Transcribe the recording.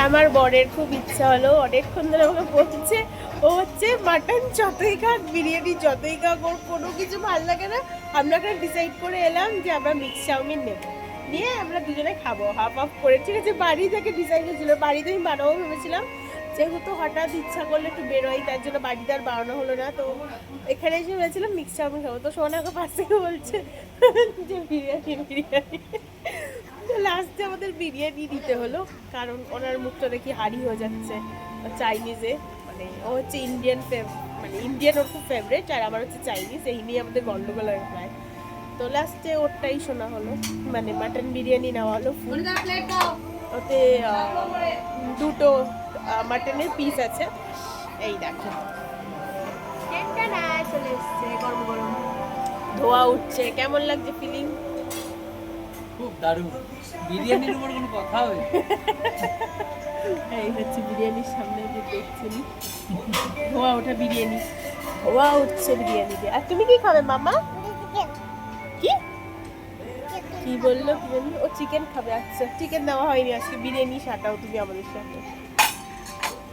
আমার বরের খুব ইচ্ছা হলো, অনেকক্ষণ ধরে আমাকে বলছে, ও হচ্ছে মাটন যতই খাক, বিরিয়ানি যতই খাক, ওর কোনো কিছু ভালো লাগে না। আমরা একটা ডিসাইড করে এলাম যে আমরা মিক্স চাউমিন নেব, নিয়ে আমরা দুজনে খাবো হাফ হাফ করে। ঠিক আছে, বাড়ি থেকে ডিসাইড হয়েছিল, বাড়িতে আমি বানাবো ভেবেছিলাম, যেহেতু হঠাৎ ইচ্ছা করলে একটু বেরোই, তার জন্য বাড়িতে আর বানানো হলো না। তো এখানে এসে ভেবেছিলাম মিক্স চাউমিন খাবো, তো সোনাকে পাশ থেকে বলছে যে বিরিয়ানি বিরিয়ানি। তো লাস্টে আমাদের বিরিয়ানি দিতে হলো, কারণ ওনার মুখটা দেখি হাড়ি হয়ে যাচ্ছে চাইনিজে। মানে ও হচ্ছে ইন্ডিয়ান, মানে ইন্ডিয়ান ওর খুব ফেভারিট, আর আমার হচ্ছে চাইনিজ, এই নিয়ে আমাদের গন্ডগোল হয়ে প্রায়। তো লাস্টে ওরটাই শোনা হলো, মানে মাটন বিরিয়ানি নেওয়া হলো ফুল। ওতে দুটো মাটনের পিস আছে, এই দেখো চলে এসছে গরম গরম, ধোয়া উঠছে। কেমন লাগছে ফিলিং? খুব দারুণ। বিরিয়ানির উপর কোনো কথা হবে? এই হচ্ছে বিরিয়ানির সামনে যে দেখছেন, ধোয়া ওঠা বিরিয়ানি, ধোয়া উঠছে বিরিয়ানি দিয়ে। আর তুমি কি খাবে মামা? কি কি বললো? ও চিকেন খাবে। আচ্ছা, চিকেন দেওয়া হয়নি আজকে, বিরিয়ানি সাটাও তুমি আমাদের সাথে।